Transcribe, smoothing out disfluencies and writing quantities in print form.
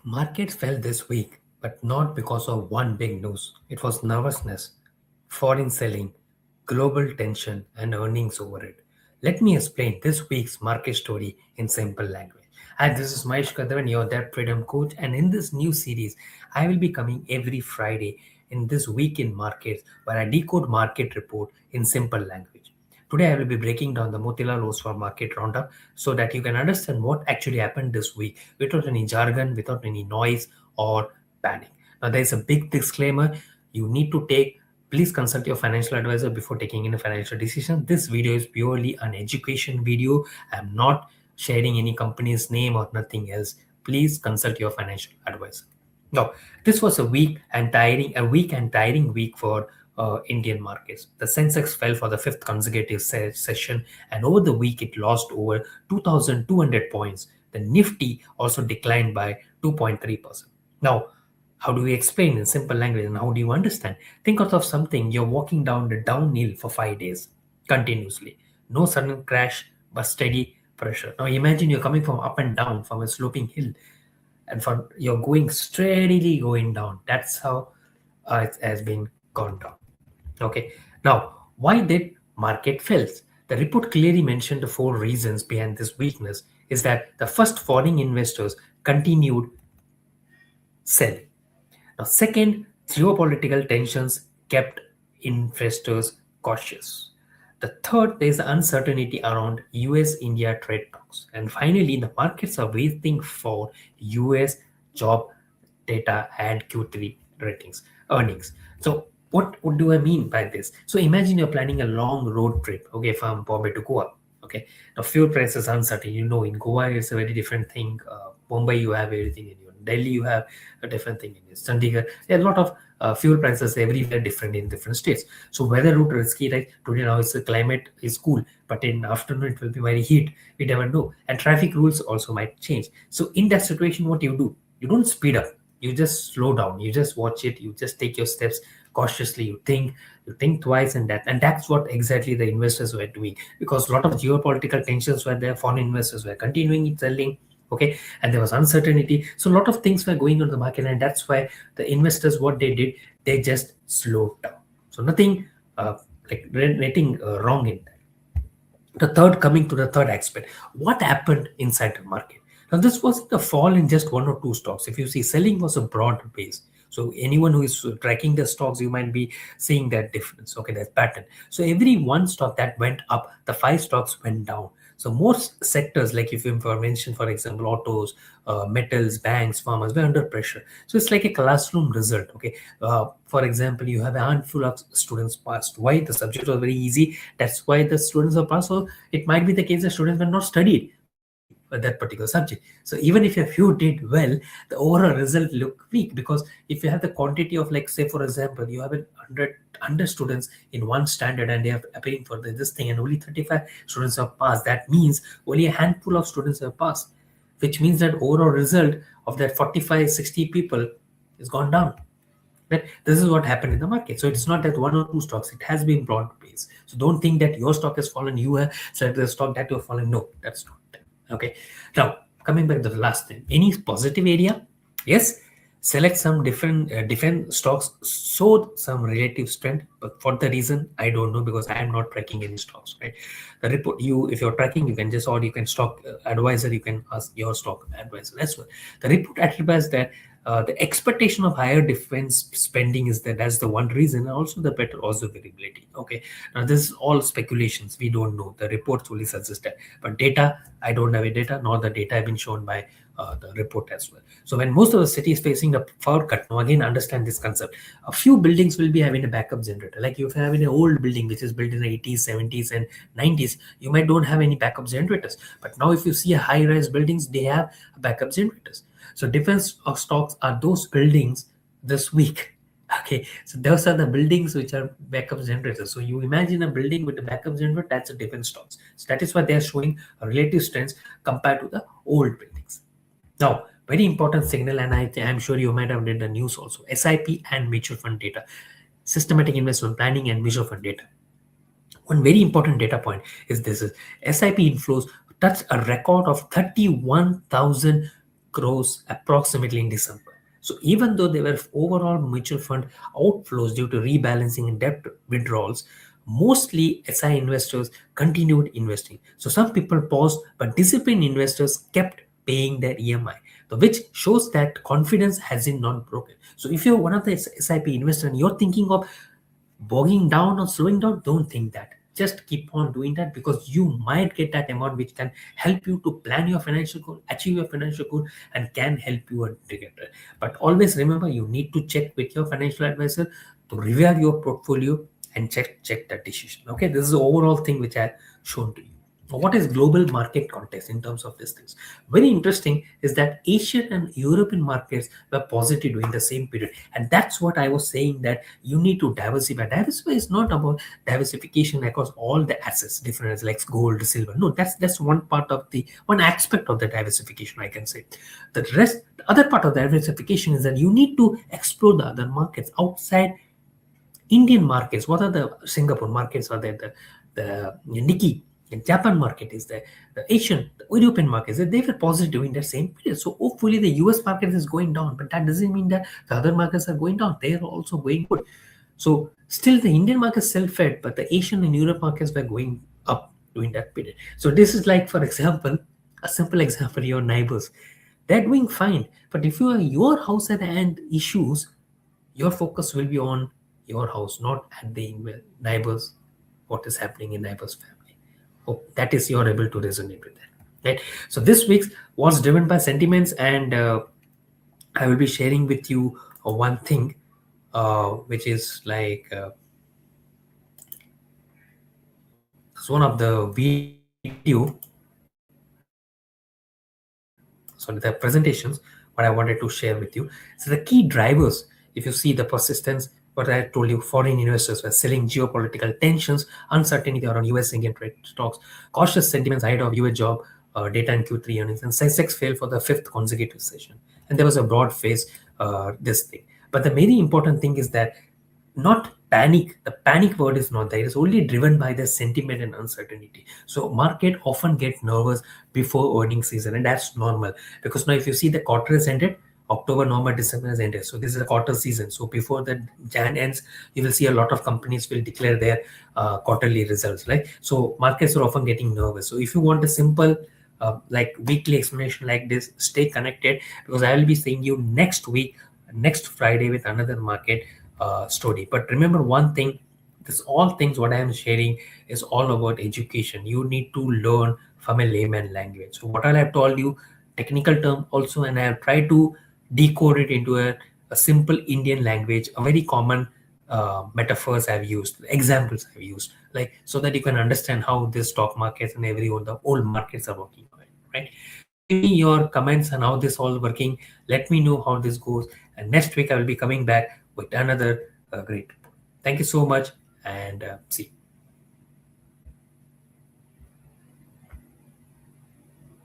Markets fell this week, but not because of one big news. It was nervousness, foreign selling, global tension, and earnings over it. Let me explain this week's market story in simple language. Hi, this is Mahesh Kadhavan, your Debt Freedom Coach, and in this new series, I will be coming every Friday in this week in markets where I decode market report in simple language. Today, I will be breaking down the Motilal Oswal Market Roundup so that you can understand what actually happened this week without any jargon, without any noise or panic. Now, there is a big disclaimer you need to take. Please consult your financial advisor before taking any financial decision. This video is purely an education video. I'm not sharing any company's name or nothing else. Please consult your financial advisor. Now, this was a weak and tiring week for Indian markets. The Sensex fell for the fifth consecutive session, and over the week it lost over 2,200 points. The Nifty also declined by 2.3%. Now, how do we explain in simple language and how do you understand? Think of something you're walking down the downhill for 5 days continuously. No sudden crash, but steady pressure. Now imagine you're coming from up and down from a sloping hill and you're going steadily going down. That's how it has been gone down. Okay. Now, why did market fails? The report clearly mentioned the four reasons behind this weakness is that the first, foreign investors continued selling. Now, second, geopolitical tensions kept investors cautious. The third, there is uncertainty around US-India trade talks. And finally, the markets are waiting for US job data and Q3 earnings. So what do I mean by this? So imagine you're planning a long road trip, okay, from Bombay to Goa. Okay, now fuel prices uncertain. In Goa it's a very different thing. Mumbai you have everything in you. Delhi you have a different thing in you. Chandigarh there are a lot of fuel prices everywhere different in different states. So weather route risky, right? Today now it's the climate is cool, but in afternoon it will be very heat. We never know, and traffic rules also might change. So in that situation, what you do? You don't speed up. You just slow down. You just watch it. You just take your steps cautiously. You think twice, and that's what exactly the investors were doing, because a lot of geopolitical tensions were there. Foreign investors were continuing selling, okay, and there was uncertainty, so a lot of things were going on the market, and that's why the investors, what they did, they just slowed down. So nothing nothing wrong in that. Coming to the third aspect, what happened inside the market? Now, this wasn't a fall in just one or two stocks. If you see, selling was a broad base. So anyone who is tracking the stocks, you might be seeing that difference. Okay, that pattern. So every one stock that went up, the five stocks went down. So most sectors, like if you mention, for example, autos, metals, banks, farmers, were under pressure. So it's like a classroom result. Okay, for example, you have a handful of students passed. Why? The subject was very easy. That's why the students are passed. So it might be the case that students were not studied that particular subject. So even if a few did well, the overall result look weak, because if you have the quantity of, like, say for example, you have 100 students in one standard and they are appearing for this thing, and only 35 students have passed, that means only a handful of students have passed, which means that overall result of that 45-60 people is gone down. Right? This is what happened in the market. So it's not that one or two stocks, it has been broad based. So don't think that your stock has fallen, you have said the stock that you have fallen. No, that's not it. Okay, now coming back to the last thing, any positive area? Yes, select some different stocks showed some relative strength, but for the reason I don't know, because I am not tracking any stocks. Right, the report, if you're tracking, you can just, or you can stock advisor, you can ask your stock advisor as well. The report attributes that the expectation of higher defense spending is that's the one reason, and also the better also variability. Okay, now this is all speculations, we don't know, the reports only suggest that, but data, I don't have a data, nor the data have been shown by the report as well. So when most of the cities facing a power cut, now again understand this concept, a few buildings will be having a backup generator. Like if you have an old building which is built in the 80s, 70s and 90s, you might don't have any backup generators, but now if you see a high-rise buildings, they have backup generators. So defense of stocks are those buildings this week. Okay, so those are the buildings which are backup generators. So you imagine a building with a backup generator, that's a defense stocks. So that is why they are showing a relative strength compared to the old buildings. Now, very important signal, and I'm sure you might have read the news also. SIP and mutual fund data, systematic investment planning and mutual fund data. One very important data point is this: is SIP inflows touched a record of 31,000 crores approximately in December. So even though there were overall mutual fund outflows due to rebalancing and debt withdrawals, mostly SI investors continued investing. So some people paused, but disciplined investors kept paying their EMI, which shows that confidence hasn't not broken. So if you're one of the SIP investor and you're thinking of bogging down or slowing down, don't think that. Just keep on doing that, because you might get that amount which can help you to plan your financial goal, achieve your financial goal, and can help you together. But always remember, you need to check with your financial advisor to review your portfolio and check that decision. Okay, this is the overall thing which I have shown to you. What is global market context in terms of these things? Very interesting is that Asian and European markets were positive during the same period, and that's what I was saying, that you need to diversify. Diversify is not about diversification across all the assets, different as like gold, silver. No, that's one part of the one aspect of the diversification, I can say. The other part of diversification is that you need to explore the other markets outside Indian markets. What are the Singapore markets? Are there the Nikkei? The Japan market is there. The Asian, the European markets, they were positive during that same period. So hopefully the US market is going down, but that doesn't mean that the other markets are going down. They are also going good. So still the Indian market self-fed, but the Asian and Europe markets were going up during that period. So this is like, for example, a simple example, your neighbors. They're doing fine. But if your house at the end issues, your focus will be on your house, not at the neighbors, what is happening in neighbors family. Hope that is you're able to resonate with that, right? So this week's was driven by sentiments, and I will be sharing with you one thing, which is like it's one of the video, sorry, the presentations, what I wanted to share with you. So the key drivers, if you see the persistence, what I told you, foreign investors were selling geopolitical tensions, uncertainty around US Indian trade stocks, cautious sentiments ahead of US job data in Q3 earnings, and Sensex failed for the fifth consecutive session. And there was a broad phase, this thing. But the very important thing is that not panic. The panic word is not there. It's only driven by the sentiment and uncertainty. So market often get nervous before earnings season, and that's normal, because now if you see the quarter has ended, October, November, December has ended. So this is a quarter season. So before the Jan ends, you will see a lot of companies will declare their quarterly results, right? So markets are often getting nervous. So if you want a simple like weekly explanation like this, stay connected, because I will be seeing you next week, next Friday, with another market story. But remember one thing, this all things what I am sharing is all about education. You need to learn from a layman language. So what I have told you, technical term also, and I have tried to decode it into a simple Indian language, a very common metaphors I've used, examples I've used, like, so that you can understand how the stock markets and every all the old markets are working, right? Give me your comments on how this all working. Let me know how this goes, and next week I will be coming back with another great report. Thank you so much, and see you.